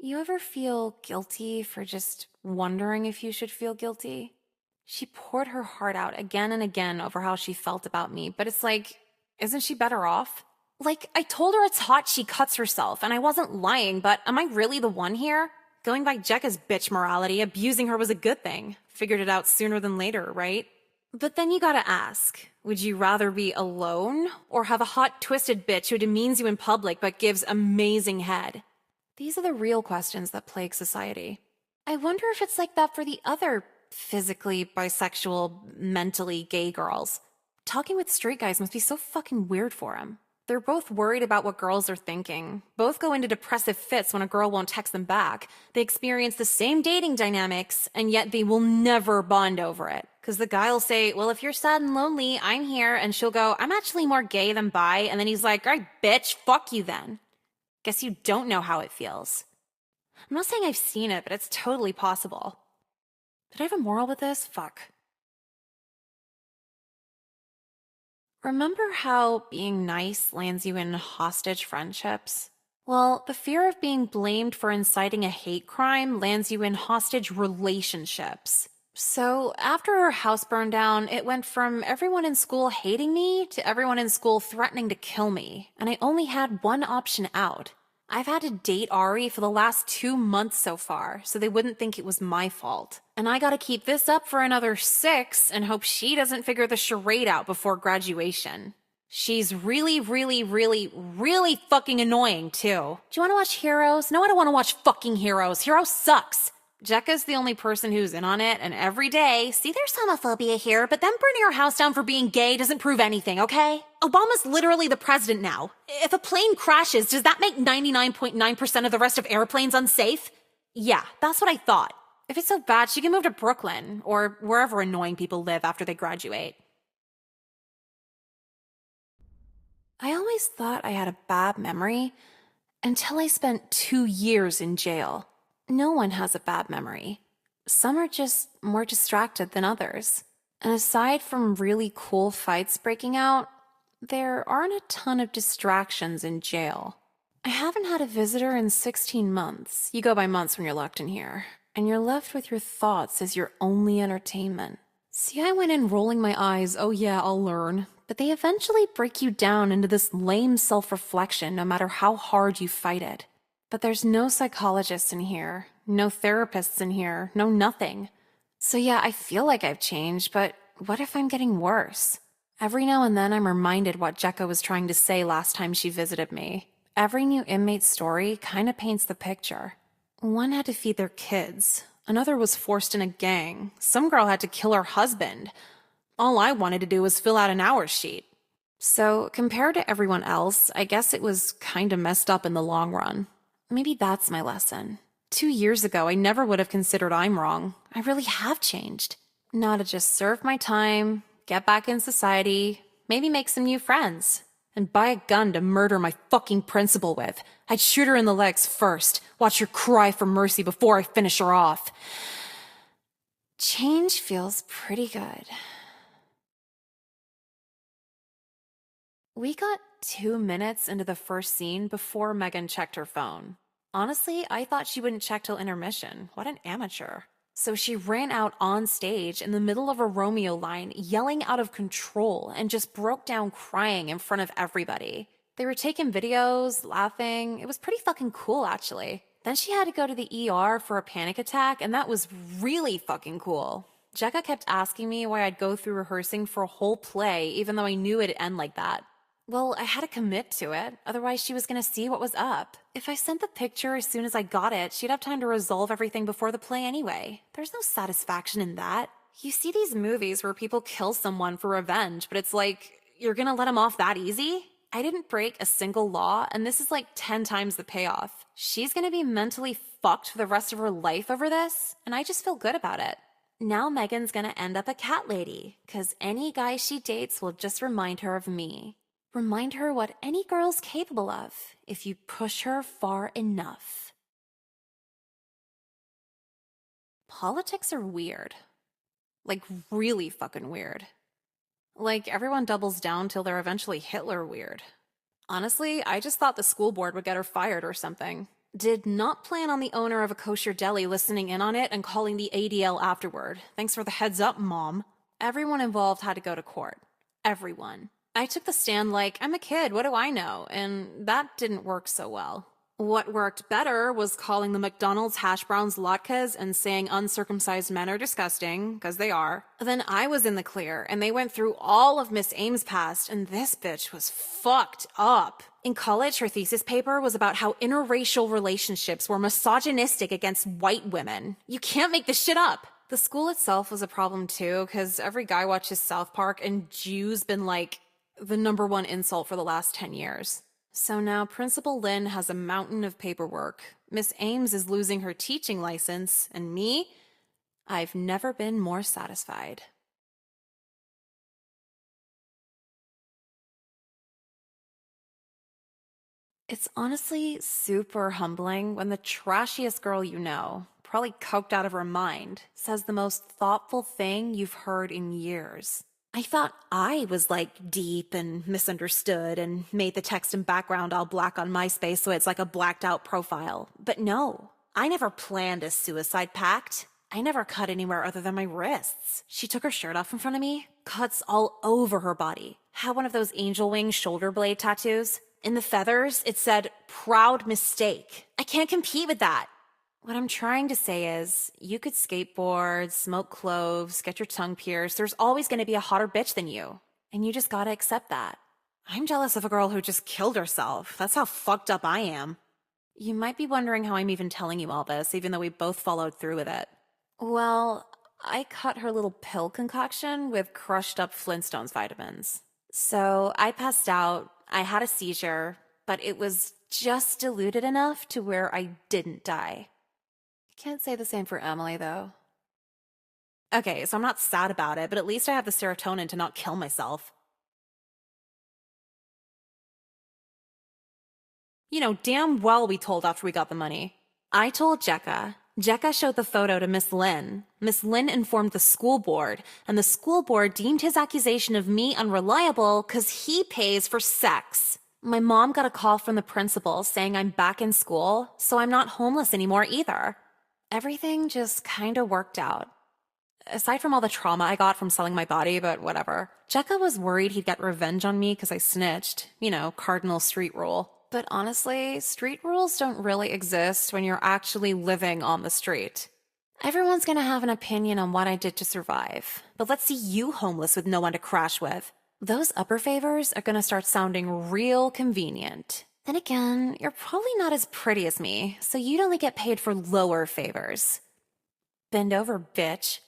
You ever feel guilty for just wondering if you should feel guilty? She poured her heart out again and again over how she felt about me, but it's like, isn't she better off? Like, I told her it's hot she cuts herself, and I wasn't lying, but am I really the one here? Going by Jekka's bitch morality, abusing her was a good thing. Figured it out sooner than later, right? But then you gotta ask, would you rather be alone or have a hot, twisted bitch who demeans you in public but gives amazing head? These are the real questions that plague society. I wonder if it's like that for the other physically bisexual, mentally gay girls. Talking with straight guys must be so fucking weird for them. They're both worried about what girls are thinking. Both go into depressive fits when a girl won't text them back. They experience the same dating dynamics, and yet they will never bond over it. Because the guy will say, well, if you're sad and lonely, I'm here. And she'll go, I'm actually more gay than bi. And then he's like, all right, bitch, fuck you then. Guess you don't know how it feels. I'm not saying I've seen it, but it's totally possible. Did I have a moral with this? Fuck. Remember how being nice lands you in hostage friendships? Well, the fear of being blamed for inciting a hate crime lands you in hostage relationships. So, after her house burned down, it went from everyone in school hating me to everyone in school threatening to kill me, and I only had one option out. I've had to date Ari for the last 2 months so far, so they wouldn't think it was my fault. And I gotta keep this up for another 6 and hope she doesn't figure the charade out before graduation. She's really, really, really, really fucking annoying, too. Do you wanna watch Heroes? No, I don't wanna watch fucking Heroes. Heroes sucks. Jekka's the only person who's in on it, and every day, see, there's homophobia here, but them burning your house down for being gay doesn't prove anything, okay? Obama's literally the president now. If a plane crashes, does that make 99.9% of the rest of airplanes unsafe? Yeah, that's what I thought. If it's so bad, she can move to Brooklyn, or wherever annoying people live after they graduate. I always thought I had a bad memory until I spent 2 years in jail. No one has a bad memory. Some are just more distracted than others. And aside from really cool fights breaking out, there aren't a ton of distractions in jail. I haven't had a visitor in 16 months. You go by months when you're locked in here. And you're left with your thoughts as your only entertainment. See, I went in rolling my eyes, oh yeah, I'll learn. But they eventually break you down into this lame self-reflection no matter how hard you fight it. But there's no psychologists in here, no therapists in here, no nothing. So yeah, I feel like I've changed, but what if I'm getting worse? Every now and then I'm reminded what Jekka was trying to say last time she visited me. Every new inmate's story kind of paints the picture. One had to feed their kids. Another was forced in a gang. Some girl had to kill her husband. All I wanted to do was fill out an hours sheet. So, compared to everyone else, I guess it was kind of messed up in the long run. Maybe that's my lesson. 2 years ago, I never would have considered I'm wrong. I really have changed. Now to just serve my time, get back in society, maybe make some new friends, and buy a gun to murder my fucking principal with. I'd shoot her in the legs first, watch her cry for mercy before I finish her off. Change feels pretty good. We got 2 minutes into the first scene before Megan checked her phone. Honestly, I thought she wouldn't check till intermission. What an amateur. So she ran out on stage in the middle of a Romeo line, yelling out of control, and just broke down crying in front of everybody. They were taking videos, laughing. It was pretty fucking cool, actually. Then she had to go to the ER for a panic attack, and that was really fucking cool. Jekka kept asking me why I'd go through rehearsing for a whole play, even though I knew it'd end like that. Well, I had to commit to it, otherwise she was gonna see what was up. If I sent the picture as soon as I got it, she'd have time to resolve everything before the play anyway. There's no satisfaction in that. You see these movies where people kill someone for revenge, but it's like, you're gonna let them off that easy? I didn't break a single law, and this is like 10 times the payoff. She's gonna be mentally fucked for the rest of her life over this, and I just feel good about it. Now Megan's gonna end up a cat lady, 'cause any guy she dates will just remind her of me. Remind her what any girl's capable of if you push her far enough. Politics are weird. Like, really fucking weird. Like, everyone doubles down till they're eventually Hitler weird. Honestly, I just thought the school board would get her fired or something. Did not plan on the owner of a kosher deli listening in on it and calling the ADL afterward. Thanks for the heads up, Mom. Everyone involved had to go to court. Everyone. I took the stand like, I'm a kid, what do I know? And that didn't work so well. What worked better was calling the McDonald's hash browns latkes and saying uncircumcised men are disgusting, because they are. Then I was in the clear, and they went through all of Miss Ames' past, and this bitch was fucked up. In college, her thesis paper was about how interracial relationships were misogynistic against white women. You can't make this shit up. The school itself was a problem too, because every guy watches South Park, and Jew's been like the #1 insult for the last 10 years. So now Principal Lynn has a mountain of paperwork. Miss Ames is losing her teaching license, and me? I've never been more satisfied. It's honestly super humbling when the trashiest girl you know, probably coked out of her mind, says the most thoughtful thing you've heard in years. I thought I was like deep and misunderstood and made the text and background all black on MySpace so it's like a blacked out profile. But no, I never planned a suicide pact. I never cut anywhere other than my wrists. She took her shirt off in front of me, cuts all over her body. Had one of those angel wing shoulder blade tattoos. In the feathers, it said, "Proud mistake." I can't compete with that. What I'm trying to say is, you could skateboard, smoke cloves, get your tongue pierced. There's always going to be a hotter bitch than you. And you just gotta accept that. I'm jealous of a girl who just killed herself. That's how fucked up I am. You might be wondering how I'm even telling you all this, even though we both followed through with it. Well, I cut her little pill concoction with crushed up Flintstones vitamins. So I passed out, I had a seizure, but it was just diluted enough to where I didn't die. Can't say the same for Emily, though. Okay, so I'm not sad about it, but at least I have the serotonin to not kill myself. You know, damn well we told after we got the money. I told Jekka. Jekka showed the photo to Miss Lynn. Miss Lynn informed the school board, and the school board deemed his accusation of me unreliable because he pays for sex. My mom got a call from the principal saying I'm back in school, so I'm not homeless anymore either. Everything just kinda worked out. Aside from all the trauma I got from selling my body, but whatever. Jekka was worried he'd get revenge on me because I snitched. You know, cardinal street rule. But honestly, street rules don't really exist when you're actually living on the street. Everyone's gonna have an opinion on what I did to survive. But let's see you homeless with no one to crash with. Those upper favors are gonna start sounding real convenient. Then again, you're probably not as pretty as me, so you'd only get paid for lower favors. Bend over, bitch.